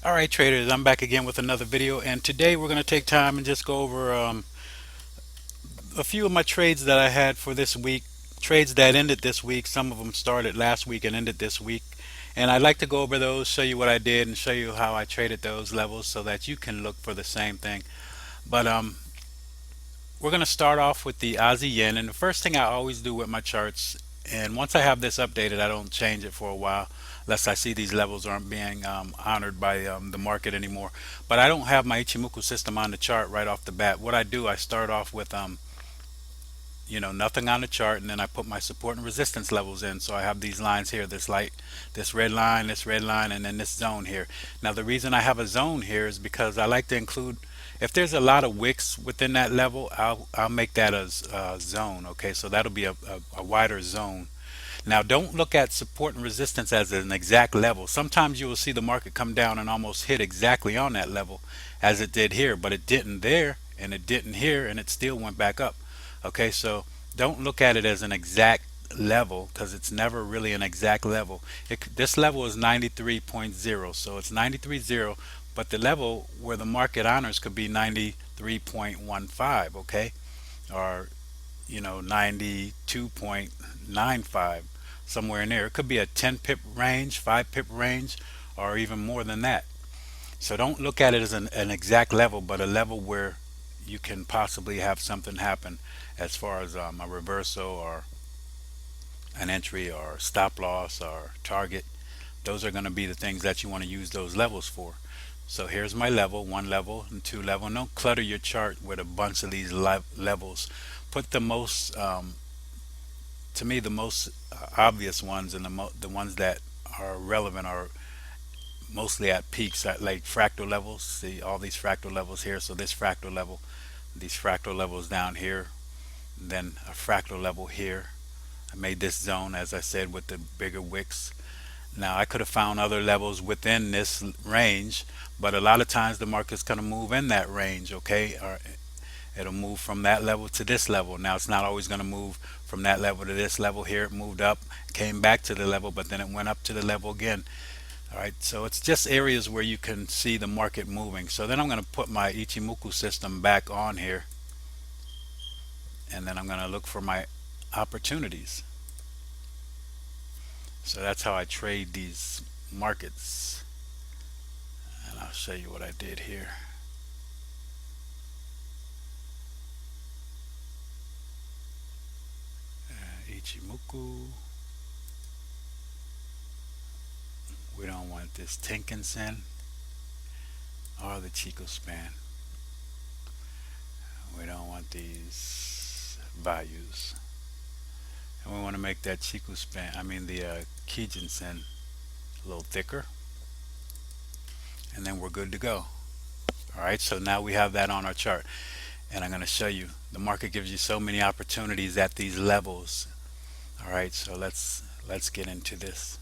Alright traders, I'm back again with another video, and today we're going to take time and just go over a few of my trades that I had for this week. Trades that ended this week. Some of them started last week and ended this week, and I'd like to go over those, show you what I did, and show you how I traded those levels so that you can look for the same thing. But we're going to start off with the Azie Yen, and the first thing I always do with my charts, and once I have this updated, I don't change it for a while unless I see these levels aren't being honored by the market anymore. But I don't have my Ichimoku system on the chart right off the bat. What I do, I start off with nothing on the chart, and then I put my support and resistance levels in. So I have these lines here, this light, this red line, and then this zone here. Now the reason I have a zone here is because I like to include, if there's a lot of wicks within that level, I'll make that a zone. Okay, so that'll be a wider zone. Now don't look at support and resistance as an exact level. Sometimes you will see the market come down and almost hit exactly on that level, as it did here, but it didn't there, and it didn't here, and it still went back up. Okay, so don't look at it as an exact level, because it's never really an exact level. This level is 93.0, so it's 93.0, but the level where the market honors could be 93.15, okay, or 92.95, somewhere in there. It could be a 10 pip range, 5 pip range, or even more than that. So don't look at it as an exact level, but a level where you can possibly have something happen as far as a reversal or an entry or stop loss or target. Those are going to be the things that you want to use those levels for. So here's my level, one level and two level. Don't clutter your chart with a bunch of these levels. Put the most, to me, the most obvious ones, and the ones that are relevant are mostly at peaks, at like fractal levels. See all these fractal levels here. So this fractal level, these fractal levels down here, then a fractal level here. I made this zone, as I said, with the bigger wicks. Now I could have found other levels within this range, but a lot of times the market's going to move in that range, okay? Or it'll move from that level to this level. Now it's not always going to move from that level to this level. Here it moved up, came back to the level, but then it went up to the level again. All right, so it's just areas where you can see the market moving. So then I'm going to put my Ichimoku system back on here, and then I'm going to look for my opportunities. So that's how I trade these markets, and I'll show you what I did here. Ichimoku, we don't want this Tenkan-sen or the Chico span. We don't want these values, and we want to make that Chico span, I mean the Kijin-sen, a little thicker, and then we're good to go. All right, so now we have that on our chart, and I'm going to show you the market gives you so many opportunities at these levels. All right, so let's get into this.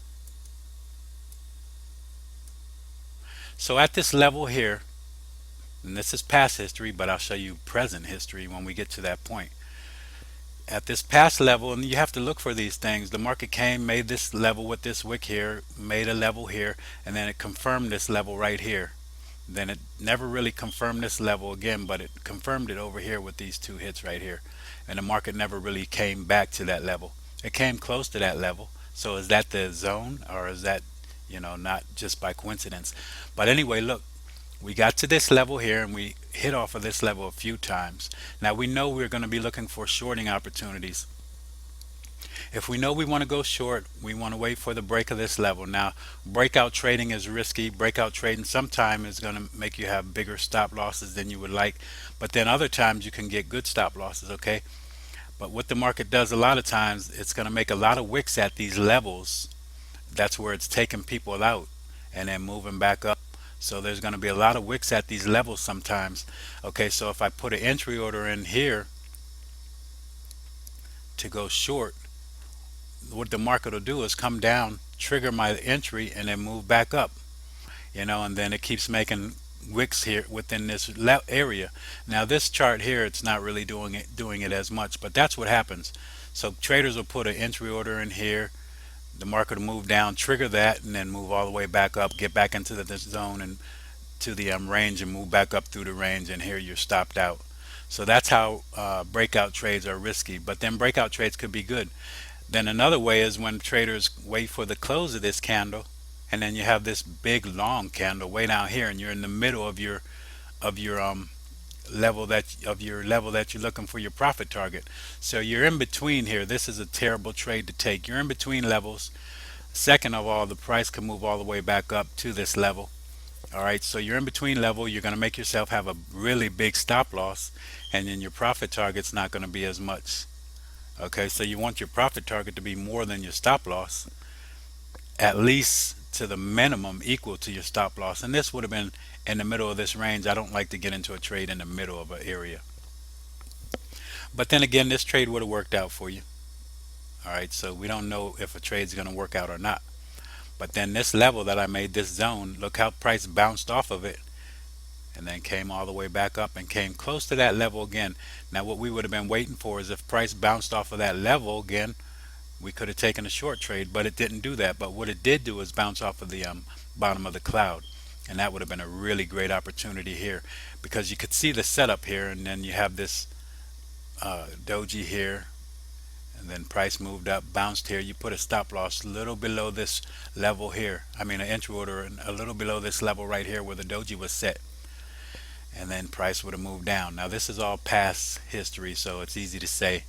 So at this level here, and this is past history, but I'll show you present history when we get to that point. At this past level, and you have to look for these things, the market came, made this level with this wick here, made a level here, and then it confirmed this level right here. Then it never really confirmed this level again, but it confirmed it over here with these two hits right here, and the market never really came back to that level. It came close to that level. So is that the zone, or is that not just by coincidence? But anyway, look, we got to this level here, and we hit off of this level a few times. Now we know we're going to be looking for shorting opportunities. If we know we want to go short, we want to wait for the break of this level. Now breakout trading is risky. Breakout trading sometimes is going to make you have bigger stop losses than you would like, but then other times you can get good stop losses, okay? But what the market does a lot of times, it's going to make a lot of wicks at these levels. That's where it's taking people out and then moving back up. So there's going to be a lot of wicks at these levels sometimes. Okay, so if I put an entry order in here to go short, what the market will do is come down, trigger my entry, and then move back up. And then it keeps making wicks here within this area. Now this chart here, it's not really doing it as much, but that's what happens. So traders will put an entry order in here, The market will move down, trigger that, and then move all the way back up, get back into the zone and to the range and move back up through the range, and here you're stopped out. So that's how breakout trades are risky, but then breakout trades could be good. Then another way is when traders wait for the close of this candle, and then you have this big long candle way down here, and you're in the middle of your level that you're looking for your profit target. So you're in between here. This is a terrible trade to take. You're in between levels. Second of all, the price can move all the way back up to this level. All right, so you're in between level. You're going to make yourself have a really big stop loss, and then your profit target's not going to be as much. Okay, so you want your profit target to be more than your stop loss, at least to the minimum equal to your stop loss. And this would have been in the middle of this range. I don't like to get into a trade in the middle of an area. But then again, this trade would have worked out for you. All right, so we don't know if a trade's going to work out or not. But then this level that I made, this zone, look how price bounced off of it and then came all the way back up and came close to that level again. Now what we would have been waiting for is if price bounced off of that level again, we could have taken a short trade, but it didn't do that. But what it did do is bounce off of the bottom of the cloud, and that would have been a really great opportunity here, because you could see the setup here, and then you have this doji here, and then price moved up, bounced here. You put a stop loss a little below this level here, I mean an entry order a little below this level right here where the doji was set, and then price would have moved down. Now this is all past history, so it's easy to say,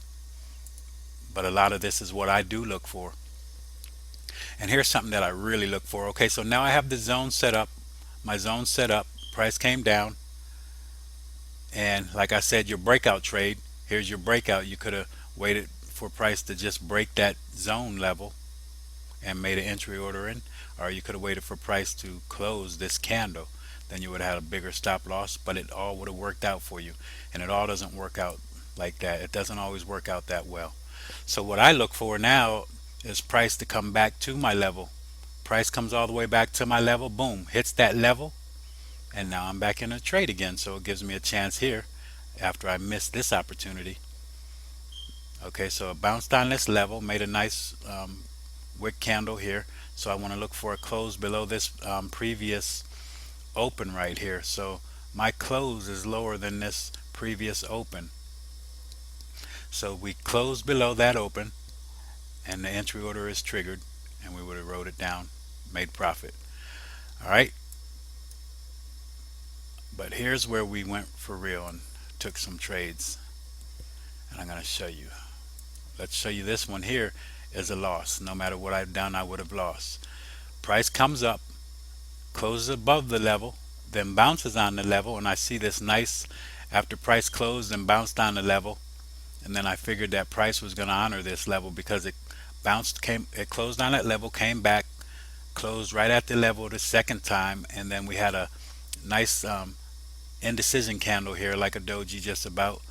but a lot of this is what I do look for. And here's something that I really look for. Okay, so now I have the zone set up, my zone set up, price came down, and like I said, your breakout trade, here's your breakout. You could have waited for price to just break that zone level and made an entry order in, or you could have waited for price to close this candle. Then you would have had a bigger stop loss, but it all would have worked out for you. And it all doesn't work out like that. It doesn't always work out that well. So what I look for now is price to come back to my level. Price comes all the way back to my level, boom, hits that level, and now I'm back in a trade again. So it gives me a chance here after I missed this opportunity. Okay, so it bounced on this level, made a nice wick candle here. So I want to look for a close below this previous open right here. So my close is lower than this previous open. So we close below that open, and the entry order is triggered, and we would have wrote it down, made profit. All right, but here's where we went for real and took some trades, and I'm going to show you. Let's show you this one here is a loss. No matter what I've done, I would have lost. Price comes up, closes above the level, then bounces on the level, and I see this nice after price closed and bounced on the level, and then I figured that price was going to honor this level because it it closed on that level, came back, closed right at the level the second time, and then we had a nice indecision candle here like a doji just about,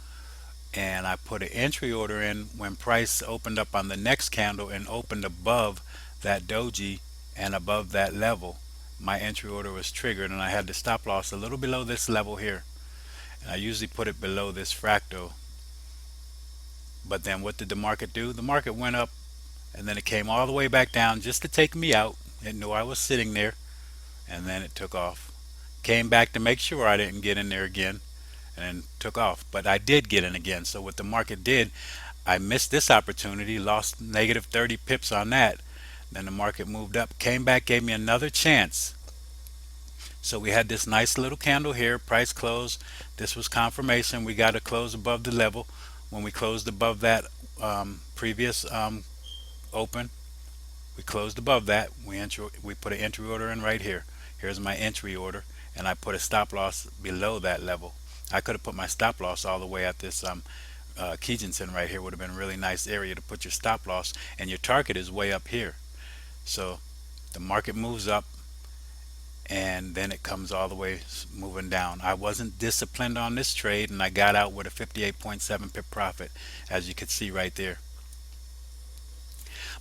and I put an entry order in when price opened up on the next candle and opened above that doji and above that level. My entry order was triggered, and I had the stop loss a little below this level here, and I usually put it below this fractal. But then what did the market do? The market went up, and then it came all the way back down just to take me out. It knew I was sitting there, and then it took off. Came back to make sure I didn't get in there again, and then took off. But I did get in again. So what the market did, I missed this opportunity, lost negative 30 pips on that. Then the market moved up, came back, gave me another chance. So we had this nice little candle here, price close. This was confirmation. We got to close above the level. When we closed above that previous open, we closed above that. We put an entry order in right here. Here's my entry order, and I put a stop loss below that level. I could have put my stop loss all the way at this Kijinsen right here. Would have been a really nice area to put your stop loss, and your target is way up here. So the market moves up, and then it comes all the way moving down. I wasn't disciplined on this trade, and I got out with a 58.7 pip profit, as you can see right there.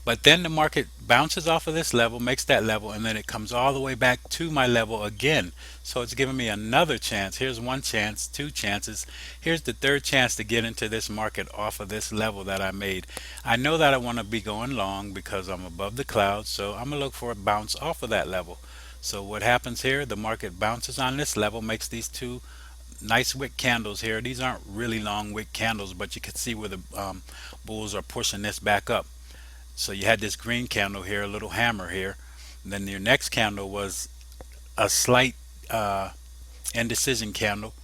But then the market bounces off of this level, makes that level, and then it comes all the way back to my level again. So it's giving me another chance. Here's one chance, two chances. Here's the third chance to get into this market off of this level that I made. I know that I want to be going long because I'm above the clouds, so I'm going to look for a bounce off of that level. So what happens here, the market bounces on this level, makes these two nice wick candles here. These aren't really long wick candles, but you can see where the bulls are pushing this back up. So you had this green candle here, a little hammer here. And then your next candle was a slight uh, indecision candle.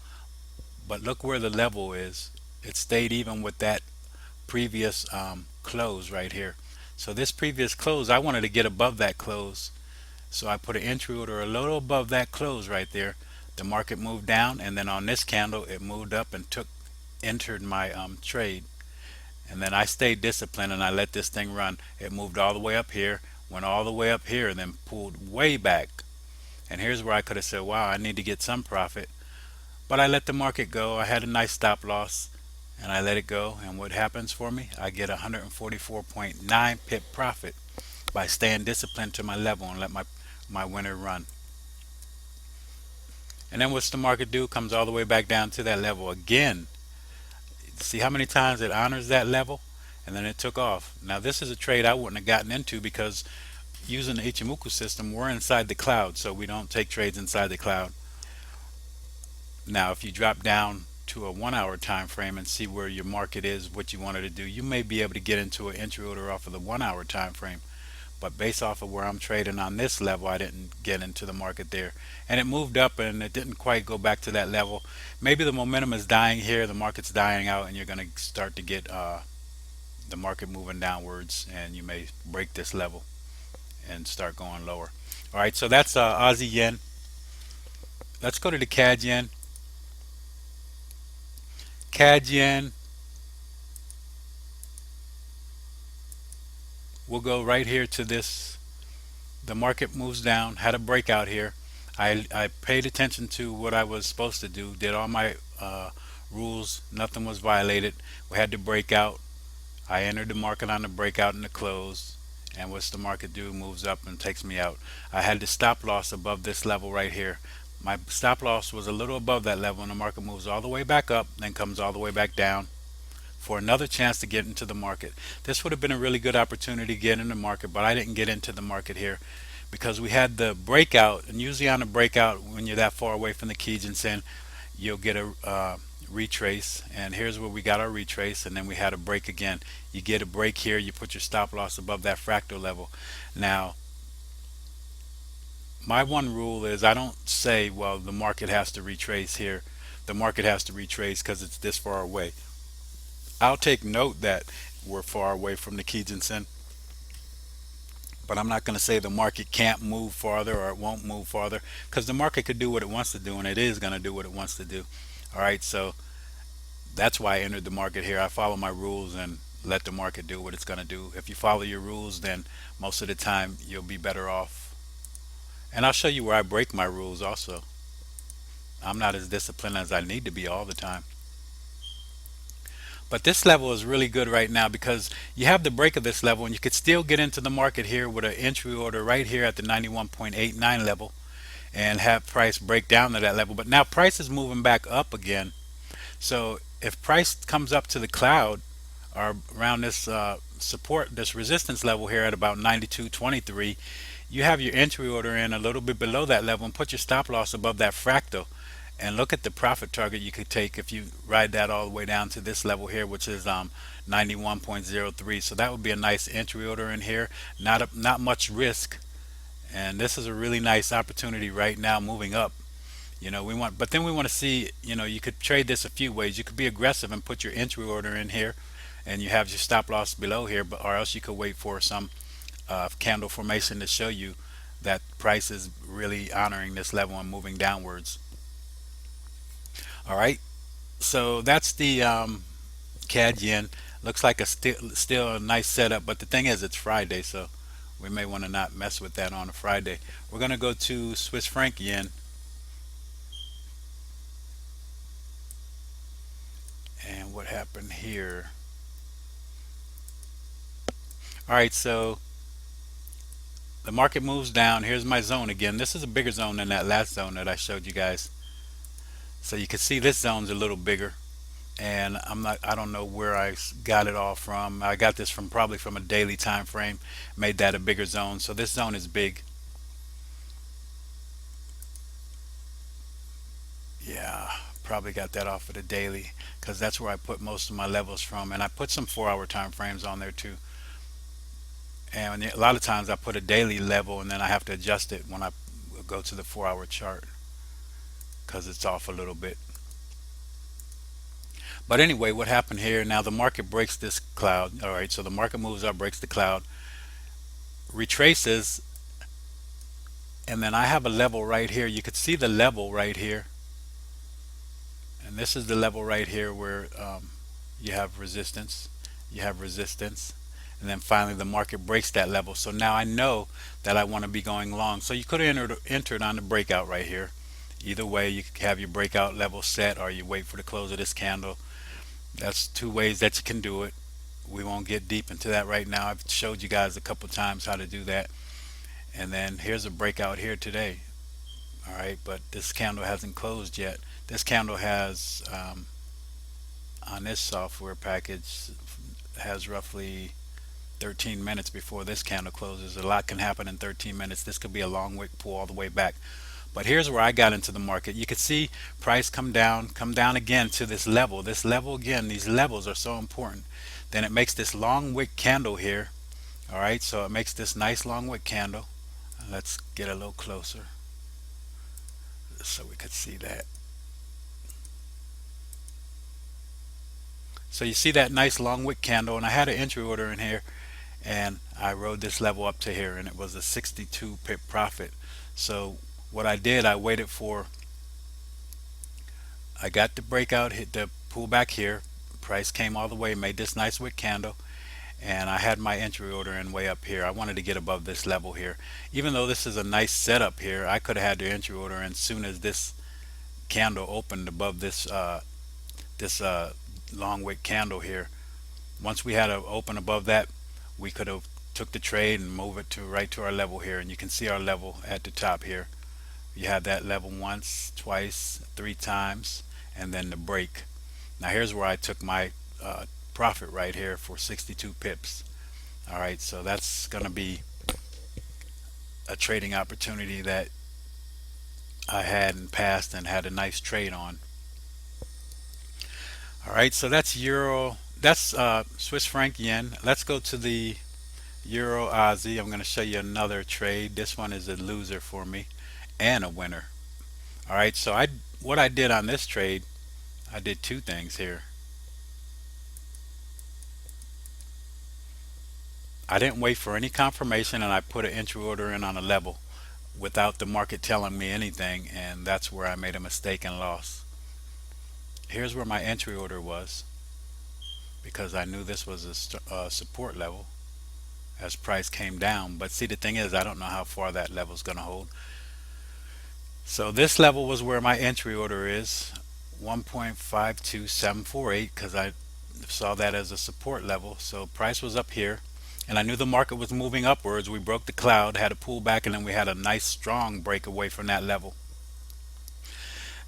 But look where the level is. It stayed even with that previous close right here. So this previous close, I wanted to get above that close. So I put an entry order a little above that close right there. The market moved down, and then on this candle, it moved up and entered my trade. And then I stayed disciplined and I let this thing run. It moved all the way up here, went all the way up here, and then pulled way back. And here's where I could have said, wow, I need to get some profit. But I let the market go. I had a nice stop loss and I let it go. And what happens for me? I get 144.9 pip profit by staying disciplined to my level and let my winner run. And then what's the market do? Comes all the way back down to that level again. See how many times it honors that level? And then it took off. Now this is a trade I wouldn't have gotten into because using the Ichimoku system, we're inside the cloud, so we don't take trades inside the cloud. Now if you drop down to a 1 hour time frame and see where your market is, what you wanted to do, you may be able to get into an entry order off of the 1 hour time frame. But based off of where I'm trading on this level, I didn't get into the market there. And it moved up and it didn't quite go back to that level. Maybe the momentum is dying here, the market's dying out, and you're going to start to get the market moving downwards, and you may break this level and start going lower. All right, so that's Azie Yen. Let's go to the Cad Yen. Cad Yen, we'll go right here to this. The market moves down, had a breakout here. I paid attention to what I was supposed to do, did all my rules, nothing was violated. We had the breakout. I entered the market on the breakout and the close. And what's the market do? Moves up and takes me out. I had the stop loss above this level right here. My stop loss was a little above that level, and the market moves all the way back up, then comes all the way back down for another chance to get into the market. This would have been a really good opportunity to get in the market, but I didn't get into the market here because we had the breakout. And usually on a breakout, when you're that far away from the Kijinsen, you'll get a retrace. And here's where we got our retrace, and then we had a break again. You get a break here, you put your stop loss above that fractal level. Now my one rule is I don't say, well, the market has to retrace here, the market has to retrace because it's this far away. I'll take note that we're far away from the Kijinsen, but I'm not going to say the market can't move farther or it won't move farther, because the market could do what it wants to do, and it is going to do what it wants to do. All right, so that's why I entered the market here. I follow my rules and let the market do what it's going to do. If you follow your rules, then most of the time you'll be better off. And I'll show you where I break my rules also. I'm not as disciplined as I need to be all the time. But this level is really good right now because you have the break of this level, and you could still get into the market here with an entry order right here at the 91.89 level and have price break down to that level. But now price is moving back up again. So if price comes up to the cloud or around this support, this resistance level here at about 92.23, you have your entry order in a little bit below that level and put your stop loss above that fractal. And look at the profit target you could take if you ride that all the way down to this level here, which is 91.03. So that would be a nice entry order in here. Not much risk, and this is a really nice opportunity right now moving up. But then we want to see, you could trade this a few ways. You could be aggressive and put your entry order in here, and you have your stop loss below here, but or else you could wait for some candle formation to show you that price is really honoring this level and moving downwards. All right, so that's the Cad Yen. Looks like still a nice setup, but the thing is, it's Friday, so we may want to not mess with that on a Friday. We're going to go to Swiss franc yen, and what happened here? All right, so the market moves down. Here's my zone again. This is a bigger zone than that last zone that I showed you guys. So you can see this zone's a little bigger, and I don't know where I got it all from. I got this from probably from a daily time frame, made that a bigger zone. So this zone is big. Yeah, probably got that off of the daily because that's where I put most of my levels from, and I put some 4 hour time frames on there too. And a lot of times I put a daily level and then I have to adjust it when I go to the 4 hour chart because it's off a little bit. But anyway, what happened here? Now the market breaks this cloud. All right, so the market moves up, breaks the cloud, retraces, and then I have a level right here. You could see the level right here, and this is the level right here where you have resistance, you have resistance, and then finally the market breaks that level. So now I know that I want to be going long. So you could have entered on the breakout right here. Either way, you could have your breakout level set, or you wait for the close of this candle. That's two ways that you can do it. We won't get deep into that right now. I've showed you guys a couple times how to do that. And then here's a breakout here today. All right, but this candle hasn't closed yet. This candle has on this software package has roughly 13 minutes before this candle closes. A lot can happen in 13 minutes. This could be a long wick pull all the way back. But here's where I got into the market. You could see price come down again to this level. This level again, these levels are so important. Then it makes this long wick candle here. All right, so it makes this nice long wick candle. Let's get a little closer so we could see that. So you see that nice long wick candle, and I had an entry order in here, and I rode this level up to here, and it was a 62 pip profit. So what I did, I waited for, I got the breakout, hit the pullback here, price came all the way, made this nice wick candle, and I had my entry order in way up here. I wanted to get above this level here. Even though this is a nice setup here, I could have had the entry order in as soon as this candle opened above this long wick candle here. Once we had to open above that, we could have took the trade and move it to right to our level here, and you can see our level at the top here. You have that level once, twice, three times, and then the break. Now here's where I took my profit right here for 62 pips. All right, so that's going to be a trading opportunity that I had in past and had a nice trade on. All right, so that's euro, that's Swiss franc yen. Let's go to the euro Aussie. I'm going to show you another trade. This one is a loser for me and a winner. All right, so what I did on this trade, I did two things here. I didn't wait for any confirmation, and I put an entry order in on a level without the market telling me anything, and that's where I made a mistake and lost. Here's where my entry order was, because I knew this was a support level as price came down. But see, the thing is, I don't know how far that level is going to hold. So this level was where my entry order is, 1.52748, because I saw that as a support level. So price was up here, and I knew the market was moving upwards. We broke the cloud, had a pullback, and then we had a nice strong break away from that level.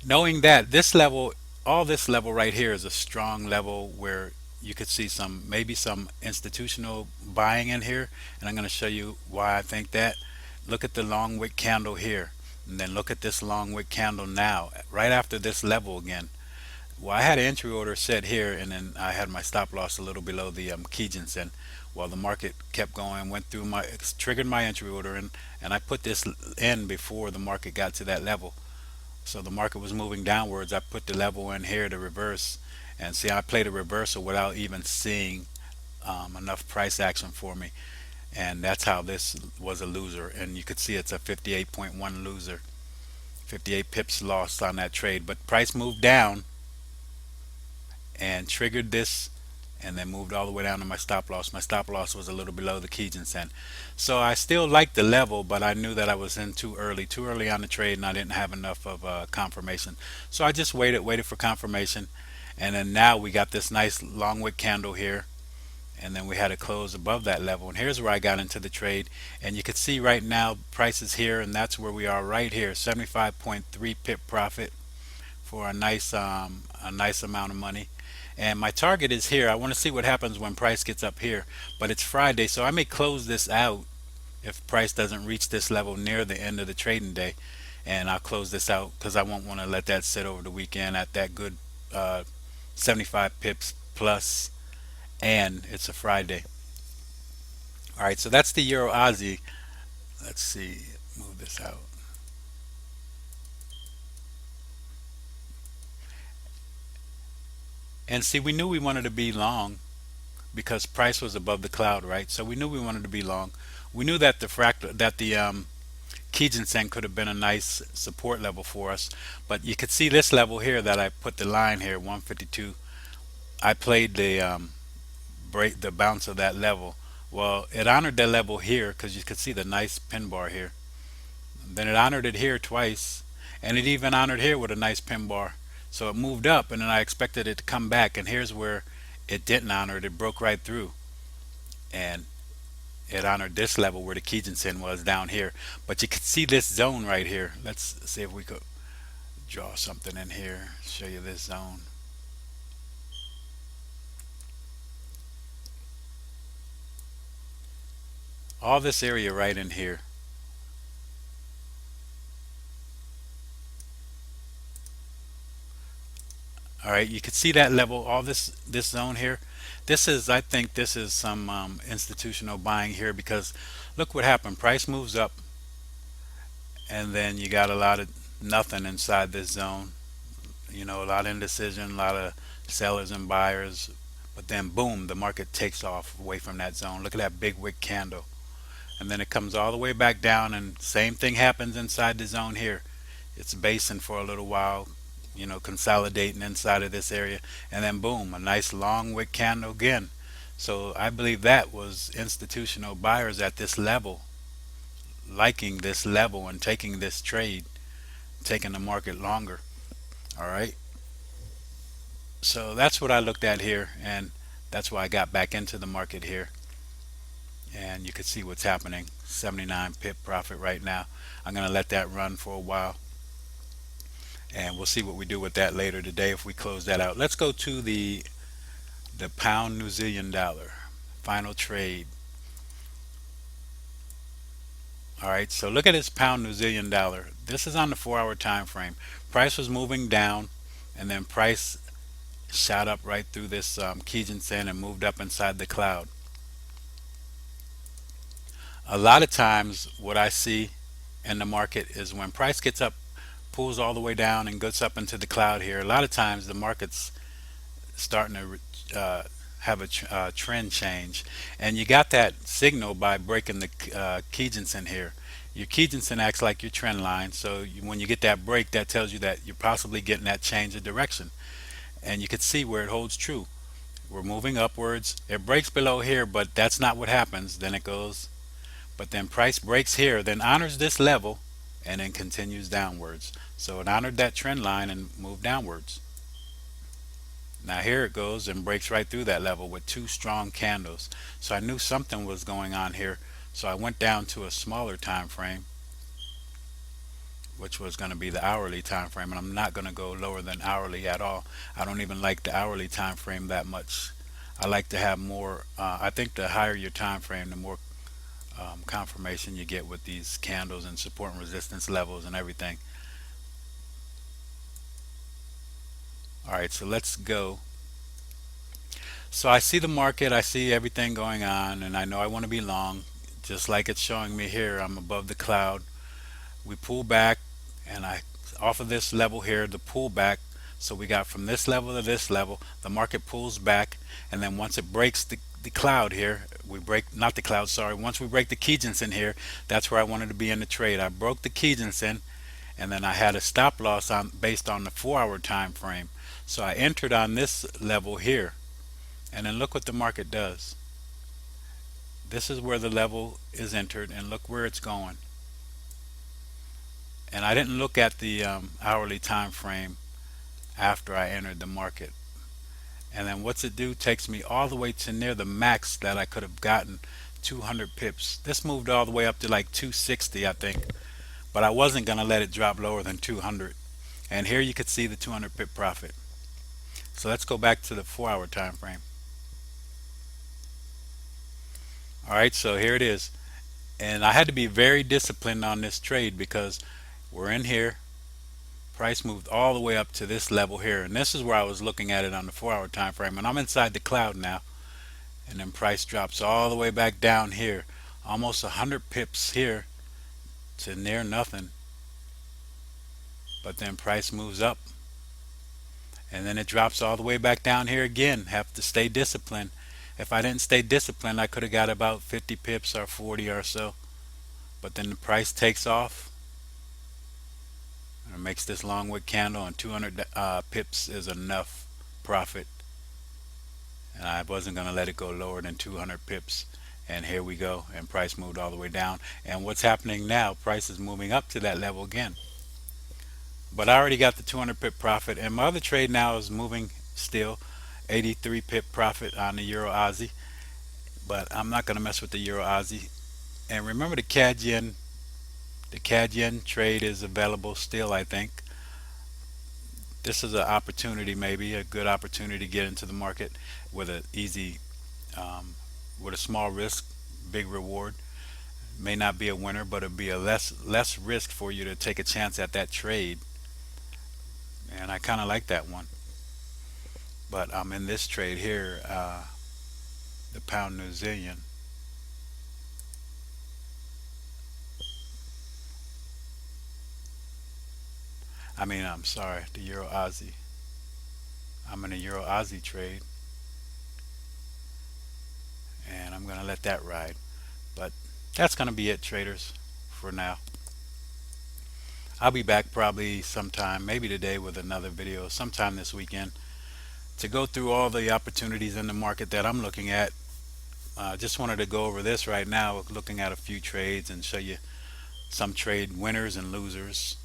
Knowing that this level, all this level right here is a strong level where you could see maybe some institutional buying in here, and I'm going to show you why I think that. Look at the long wick candle here, and then look at this long wick candle now, right after this level again. Well, I had an entry order set here, and then I had my stop loss a little below the Kijinsen. While the market kept going, went through triggered my entry order, and I put this in before the market got to that level. So the market was moving downwards. I put the level in here to reverse, and see, I played a reversal without even seeing enough price action for me, and that's how this was a loser. And you could see it's a 58.1 loser, 58 pips lost on that trade. But price moved down and triggered this, and then moved all the way down to my stop loss. My stop loss was a little below the Kijinsen. So I still liked the level, but I knew that I was in too early on the trade, and I didn't have enough of confirmation. So I just waited for confirmation, and then now we got this nice long wick candle here. and then we had a close above that level, and here's where I got into the trade. And you can see right now prices here, and that's where we are right here, 75.3 pip profit for a nice amount of money. And my target is here. I want to see what happens when price gets up here, but it's Friday, so I may close this out if price doesn't reach this level near the end of the trading day. And I'll close this out because I won't want to let that sit over the weekend at that good uh, 75 pips plus, and it's a Friday. All right, so that's the Euro Aussie. Let's see, move this out. And see, we knew we wanted to be long because price was above the cloud, right? So we knew we wanted to be long. We knew that the fractal, that the Kijinsen could have been a nice support level for us, but you could see this level here that I put the line here, 152. I played the break, the bounce of that level. Well, it honored that level here because you could see the nice pin bar here. Then it honored it here twice, and it even honored here with a nice pin bar. So it moved up, and then I expected it to come back, and here's where it didn't honor it. It broke right through, and it honored this level where the Kijinsen was down here. But you can see this zone right here. Let's see if we could draw something in here, show you this zone. All this area right in here. All right, you can see that level, all this zone here. This is, I think, this is some institutional buying here because look what happened. Price moves up, and then you got a lot of nothing inside this zone. You know, a lot of indecision, a lot of sellers and buyers. But then, boom, the market takes off away from that zone. Look at that big wick candle, and then it comes all the way back down, and same thing happens inside the zone here. It's basing for a little while, you know, consolidating inside of this area, and then boom, a nice long wick candle again. So I believe that was institutional buyers at this level liking this level and taking this trade, taking the market longer. All right, so that's what I looked at here, and that's why I got back into the market here. And you can see what's happening, 79 pip profit right now. I'm going to let that run for a while, and we'll see what we do with that later today if we close that out. Let's go to the pound New Zealand dollar final trade. All right, so look at this pound New Zealand dollar. This is on the 4-hour time frame. Price was moving down, and then price shot up right through this Kijinsen and moved up inside the cloud. A lot of times what I see in the market is when price gets up, pulls all the way down and gets up into the cloud here, a lot of times the market's starting to have a trend change, and you got that signal by breaking the Kijinsen here. Your Kijinsen acts like your trend line, so when you get that break, that tells you that you're possibly getting that change of direction, and you can see where it holds true. We're moving upwards. It breaks below here, but that's not what happens. Then it goes, but then price breaks here, then honors this level, and then continues downwards. So it honored that trend line and moved downwards. Now here it goes and breaks right through that level with two strong candles. So I knew something was going on here. So I went down to a smaller time frame, which was going to be the hourly time frame, and I'm not going to go lower than hourly at all. I don't even like the hourly time frame that much. I like to have more. I think the higher your time frame, the more confirmation you get with these candles and support and resistance levels and everything. All right, so let's go. So I see the market, I see everything going on, and I know I want to be long, just like it's showing me here. I'm above the cloud. We pull back, and I off of this level here, the pullback. So we got from this level to this level, the market pulls back, and then once it breaks the cloud here, we break, not the cloud, sorry, once we break the Kijinsen here, that's where I wanted to be in the trade. I broke the Kijinsen, and then I had a stop loss on based on the 4-hour time frame. So I entered on this level here, and then look what the market does. This is where the level is entered, and look where it's going. And I didn't look at the hourly time frame after I entered the market. And then what's it do? Takes me all the way to near the max that I could have gotten, 200 pips. This moved all the way up to like 260, I think. But I wasn't going to let it drop lower than 200. And here you could see the 200 pip profit. So let's go back to the 4 hour time frame. All right, so here it is. And I had to be very disciplined on this trade because we're in here. Price moved all the way up to this level here. And this is where I was looking at it on the 4 hour time frame. And I'm inside the cloud now. And then price drops all the way back down here. Almost 100 pips here to near nothing. But then price moves up. And then it drops all the way back down here again. Have to stay disciplined. If I didn't stay disciplined, I could have got about 50 pips or 40 or so. But then the price takes off and it makes this long wick candle, and 200 pips is enough profit. And I wasn't going to let it go lower than 200 pips. And here we go. And price moved all the way down. And what's happening now? Price is moving up to that level again. But I already got the 200 pip profit. And my other trade now is moving still. 83 pip profit on the Euro Aussie. But I'm not going to mess with the Euro Aussie. And remember the Cad Yen. The Cad Yen trade is available still, I think. This is an opportunity, maybe a good opportunity to get into the market with a easy, with a small risk, big reward. May not be a winner, but it'll be a less risk for you to take a chance at that trade. And I kind of like that one. But I'm in this trade here, the pound New Zealand. I'm sorry, the Euro Aussie. I'm in a Euro Aussie trade, and I'm gonna let that ride. But that's gonna be it, traders, for now. I'll be back probably sometime, maybe today, with another video, sometime this weekend, to go through all the opportunities in the market that I'm looking at. Just wanted to go over this right now, looking at a few trades and show you some trade winners and losers,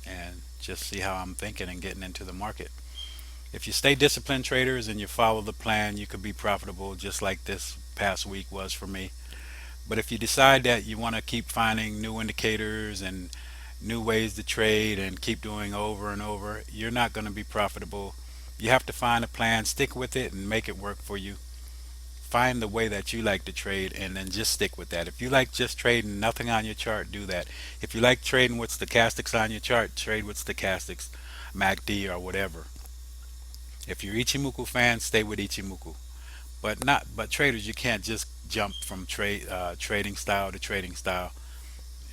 and just see how I'm thinking and getting into the market. If you stay disciplined, traders, and you follow the plan, you could be profitable just like this past week was for me. But if you decide that you want to keep finding new indicators and new ways to trade and keep doing over and over, you're not going to be profitable. You have to find a plan, stick with it, and make it work for you. Find the way that you like to trade and then just stick with that. If you like just trading nothing on your chart, do that. If you like trading with stochastics on your chart, trade with stochastics, MACD or whatever. If you're Ichimoku fan, stay with Ichimoku. But traders, you can't just jump from trading style to trading style.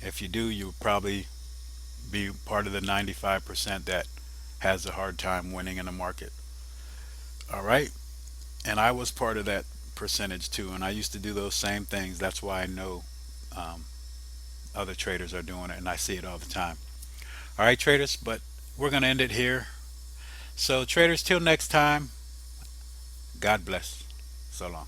If you do, you'll probably be part of the 95% that has a hard time winning in the market. All right, and I was part of that percentage too, and I used to do those same things. That's why I know um, other traders are doing it, and I see it all the time. All right, traders, but we're gonna end it here. So traders, till next time, God bless. So long.